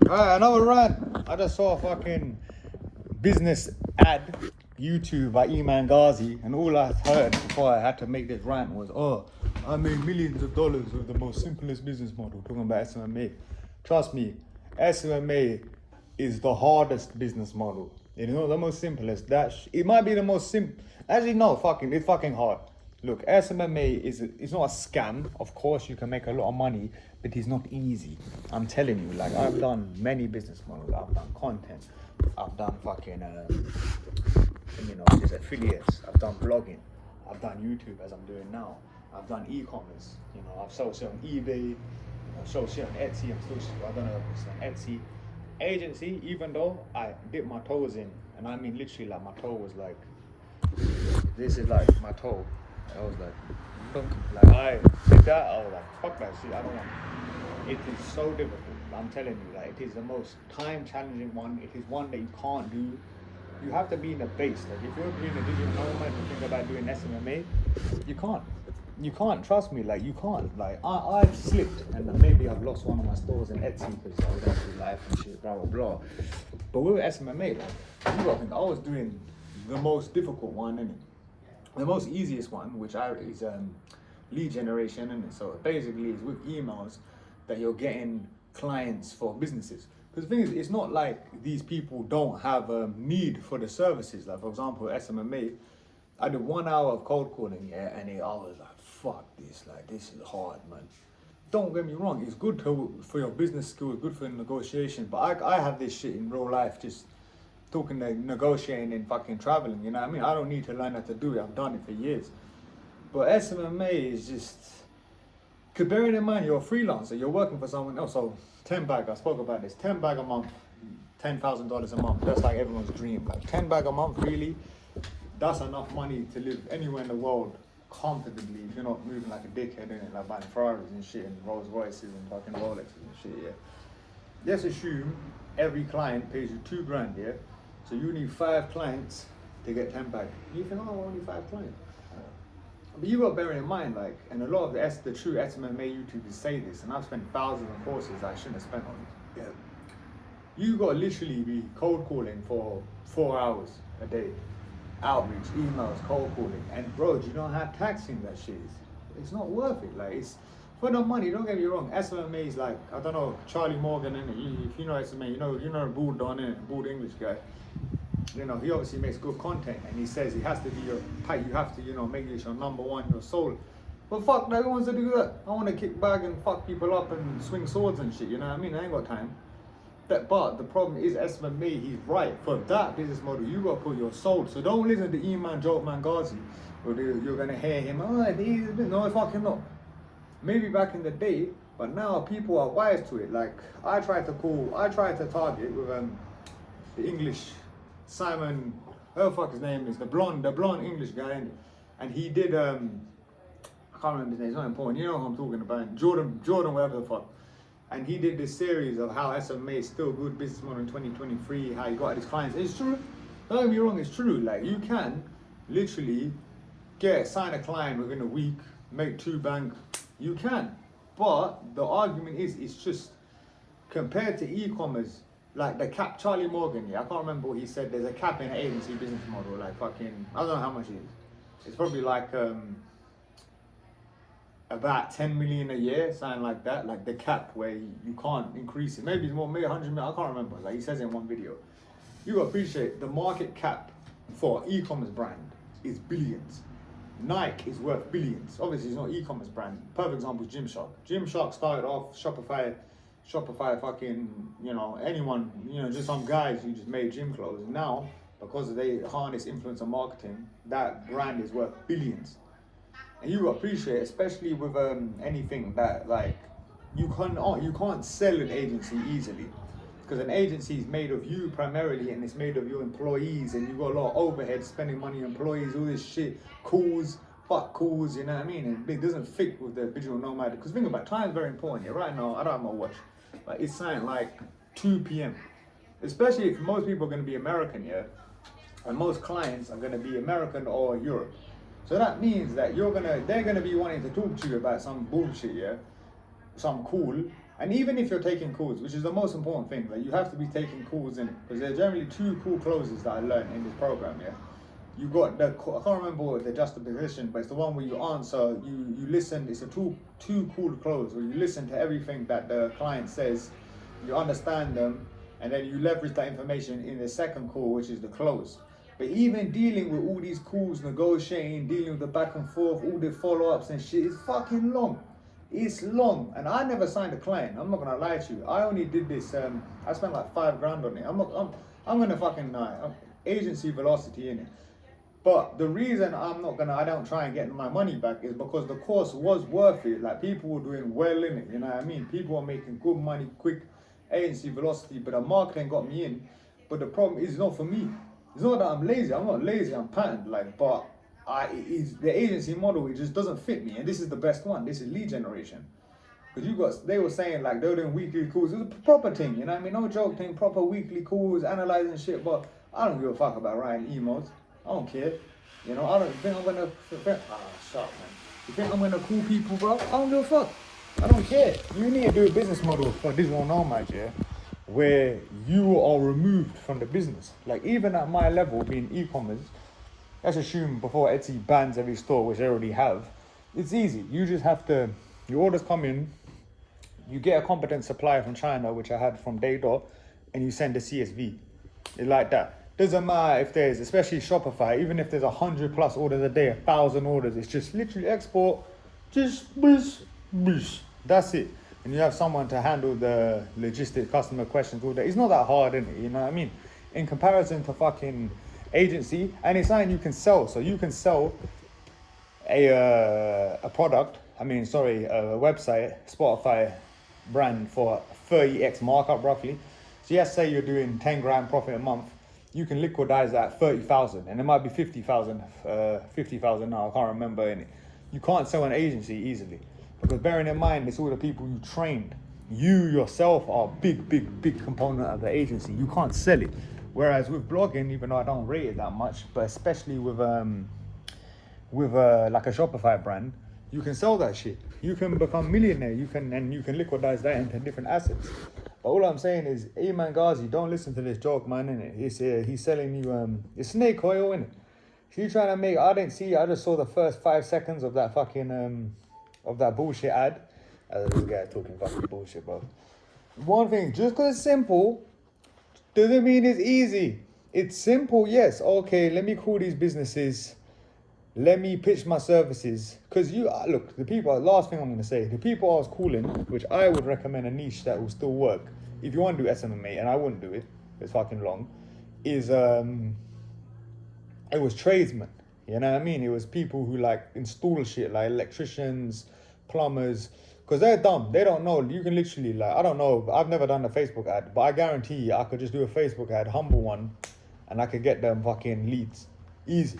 Alright, another rant. I just saw a fucking business ad, YouTube by Iman Gadzhi, and all I heard before I had to make this rant was, oh, I made millions of dollars with the most simplest business model, talking about SMMA. Trust me, SMMA is the hardest business model. You know, the most simplest. It might be the most simple. Actually, no, it's fucking hard. Look, SMMA it's not a scam. Of course, you can make a lot of money, but it's not easy. I'm telling you, like I've done many business models. I've done content. I've done fucking, just affiliates. I've done blogging. I've done YouTube as I'm doing now. I've done e-commerce. You know, I've sold shit on eBay. I've sold shit on Etsy. I don't know if it's on Etsy. Agency, even though I dipped my toes in, and I mean literally, like my toe was like, this is like my toe. I was like, look, like I did that. I was like, fuck that shit. I don't want it. It is so difficult. I'm telling you, like it is the most time challenging one. It is one that you can't do. You have to be in the base. Like if you're doing a digital nomad and think about doing SMMA, you can't. You can't, trust me, like you can't. Like I've slipped and maybe I've lost one of my stores in Etsy because I was going through life and shit, blah blah blah. But with SMMA, like you gotta think I was doing the most difficult one, innit? The most easiest one, which is lead generation, and so basically it's with emails that you're getting clients for businesses. Because the thing is, it's not like these people don't have a need for the services. Like for example, SMMA, I did 1 hour of cold calling, yeah, and I was like, fuck this, like this is hard, man. Don't get me wrong, it's good for your business skills, good for negotiation, but I have this shit in real life, just talking, negotiating and fucking traveling, you know what I mean? I don't need to learn how to do it, I've done it for years. But SMMA is just, because bearing in mind you're a freelancer, you're working for someone else, so 10 bag, I spoke about this, 10 bag a month, $10,000 a month, that's like everyone's dream. Like 10 bag a month, really, that's enough money to live anywhere in the world comfortably if you're not moving like a dickhead in it, like buying Ferraris and shit and Rolls Royces and fucking Rolexes and shit, yeah. Let's assume every client pays you $2,000, yeah? So you need 5 clients to get 10 back. You think, oh, only 5 clients. But you got to bear in mind, like, and a lot of the true SMMA YouTubers say this, and I've spent thousands of courses I shouldn't have spent on it. Yeah. You got to literally be cold calling for 4 hours a day. Outreach, emails, cold calling. And bro, do you know how taxing that shit is? It's not worth it. Like, it's for the money, don't get me wrong. SMMA is like, I don't know, Charlie Morgan, and if you know SMA, you know Bald Don, Bald English guy. You know, he obviously makes good content, and he says he has to be your type. You have to, make this your number one, your soul. But fuck, no one wants to do that. I want to kick back and fuck people up and swing swords and shit. You know what I mean? I ain't got time. But the problem is SMMA, he's right. For that business model, you got to put your soul. So don't listen to Iman Gadzhi, or you're going to hear him, no, fucking not. Maybe back in the day, but now people are wise to it. Like, I tried to target with the English, Simon, oh fuck his name is, the blonde English guy, and he did, I can't remember his name, it's not important, you know who I'm talking about, Jordan, whatever the fuck. And he did this series of how SMA is still good business model in 2023, how he got his clients. It's true. Don't get me wrong, it's true. Like you can literally sign a client within a week, make 2 bank. You can. But the argument is, it's just compared to e-commerce, like the cap, Charlie Morgan, yeah, I can't remember what he said. There's a cap in an agency business model, like fucking, I don't know how much it is. It's probably like about 10 million a year, something like that, like the cap where you can't increase it. Maybe it's more, maybe 100 million, I can't remember. Like he says in one video. You gotta appreciate the market cap for e-commerce brand is billions. Nike is worth billions. Obviously, it's not e-commerce brand. Perfect example is Gymshark. Gymshark started off Shopify fucking, anyone, just some guys who just made gym clothes. And now, because they harness influencer marketing, that brand is worth billions. And you appreciate, especially with anything that like you can't sell an agency easily, because an agency is made of you primarily, and it's made of your employees, and you got a lot of overhead, spending money on employees, all this shit, calls, you know what I mean? And it doesn't fit with the digital nomad. Because think about it, time is very important. Yeah, right now I don't have my watch, but it's something like 2 p.m. Especially if most people are going to be American, yeah, and most clients are going to be American or Europe. So that means that they're gonna be wanting to talk to you about some bullshit, yeah, some cool, And even if you're taking calls, which is the most important thing, like you have to be taking calls in it, because there's generally 2 call closes that I learned in this program. Yeah, you got the, I can't remember what the juxtaposition, but it's the one where you answer, you listen. It's a two call close where you listen to everything that the client says, you understand them, and then you leverage that information in the second call, which is the close. But even dealing with all these calls, negotiating, dealing with the back and forth, all the follow-ups and shit, is fucking long. It's long, and I never signed a client. I'm not gonna lie to you. I only did this. I spent like $5 grand on it. I'm gonna fucking agency velocity in it. But the reason I don't try and get my money back is because the course was worth it. Like, people were doing well in it. You know what I mean? People were making good money, quick agency velocity. But the marketing got me in. But the problem is not for me. It's not that I'm lazy. I'm not lazy. I'm patterned. Like, but the agency model, it just doesn't fit me. And this is the best one. This is lead generation. Because they were saying like they were doing weekly calls. It was a proper thing, you know what I mean? No joke thing, proper weekly calls, analyzing shit. But I don't give a fuck about writing emails. I don't care. You know, I don't think I'm gonna. Shut up, man. You think I'm gonna call people, bro? I don't give a fuck. I don't care. You need to do a business model for digital nomads, yeah, where you are removed from the business. Like, even at my level, being e-commerce, let's assume before Etsy bans every store, which they already have, it's easy. You just have to, your orders come in, you get a competent supplier from China, which I had from day dot, and you send a CSV. It's like that. Doesn't matter if there's, especially Shopify, even if there's 100+ orders a day, 1,000 orders, it's just literally export, just boosh, boosh. That's it. And you have someone to handle the logistic customer questions all day. It's not that hard, innit? You know what I mean? In comparison to fucking agency, and it's something you can sell. So you can sell a product, a website, Spotify brand for 30x markup roughly. So yes, say you're doing 10 grand profit a month, you can liquidize that at 30,000, and it might be 50,000 now, I can't remember. In it, you can't sell an agency easily, because bearing in mind, it's all the people you trained. You yourself are a big component of the agency. You can't sell it. Whereas with blogging, even though I don't rate it that much, but especially with like a Shopify brand, you can sell that shit. You can become millionaire. You can liquidize that into different assets. But all I'm saying is, Iman Gadzhi, don't listen to this joke, man, innit? He's selling you it's snake oil, innit? So you trying to make, I just saw the first 5 seconds of that fucking of that bullshit ad. This guy talking fucking bullshit, bro. One thing, just because it's simple doesn't mean it's easy. It's simple, yes. Okay, let me call these businesses. Let me pitch my services. Because look, last thing I'm going to say, the people I was calling, which I would recommend a niche that will still work, if you want to do SMMA, and I wouldn't do it, it's fucking long, is, it was tradesmen. You know what I mean? It was people who like install shit, like electricians, plumbers, because they're dumb. They don't know. You can literally, like, I don't know, I've never done a Facebook ad, but I guarantee you I could just do a Facebook ad, humble one, and I could get them fucking leads. Easy.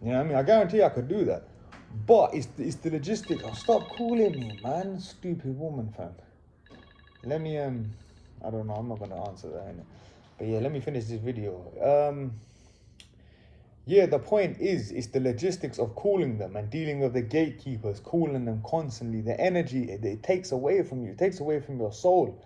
You know what I mean? I guarantee I could do that. But it's the logistics. Oh, stop calling me, man. Stupid woman, fam. Let me, I don't know. I'm not going to answer that, innit? But yeah, let me finish this video. Yeah, the point is, it's the logistics of calling them and dealing with the gatekeepers, calling them constantly. The energy it takes away from you. It takes away from your soul.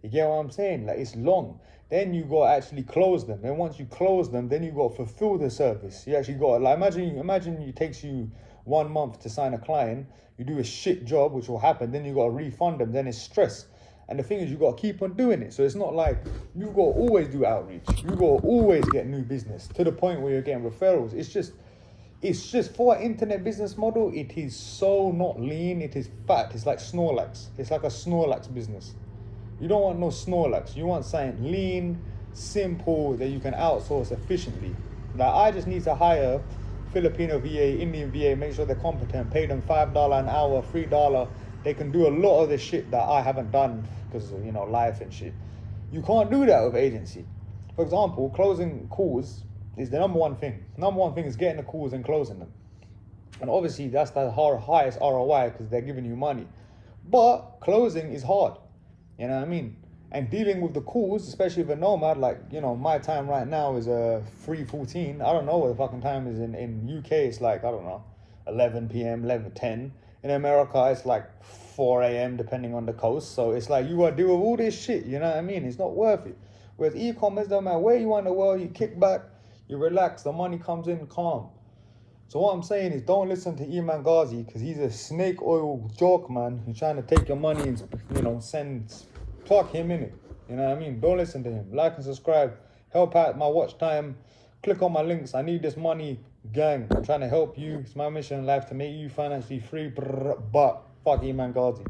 You get what I'm saying? Like, it's long. Then you got to actually close them. Then once you close them, then you got to fulfill the service. You actually got to, like, imagine it takes you 1 month to sign a client. You do a shit job, which will happen. Then you got to refund them. Then it's stress. And the thing is, you got to keep on doing it. So it's not like you got to always do outreach. You got to always get new business to the point where you're getting referrals. It's just for an internet business model, it is so not lean. It is fat. It's like Snorlax. It's like a Snorlax business. You don't want no Snorlax. You want something lean, simple, that you can outsource efficiently. Like, I just need to hire Filipino VA, Indian VA, make sure they're competent, pay them $5 an hour, $3. They can do a lot of the shit that I haven't done because of, life and shit. You can't do that with agency. For example, closing calls is the number one thing. Number one thing is getting the calls and closing them. And obviously that's the highest ROI because they're giving you money. But closing is hard. You know what I mean? And dealing with the calls, especially with a nomad, like, my time right now is 3:14. I don't know what the fucking time is in UK. It's like, I don't know, 11 p.m., 11:10. In America, it's like 4 a.m. depending on the coast. So it's like you gotta deal with all this shit, you know what I mean? It's not worth it. Whereas e-commerce, no matter where you are in the world, you kick back, you relax, the money comes in calm. So what I'm saying is don't listen to Iman Gadzhi because he's a snake oil joke, man. He's trying to take your money and, fuck him in it. You know what I mean? Don't listen to him. Like and subscribe. Help out my watch time. Click on my links. I need this money, gang. I'm trying to help you. It's my mission in life to make you financially free. But fuck Iman Gadzhi.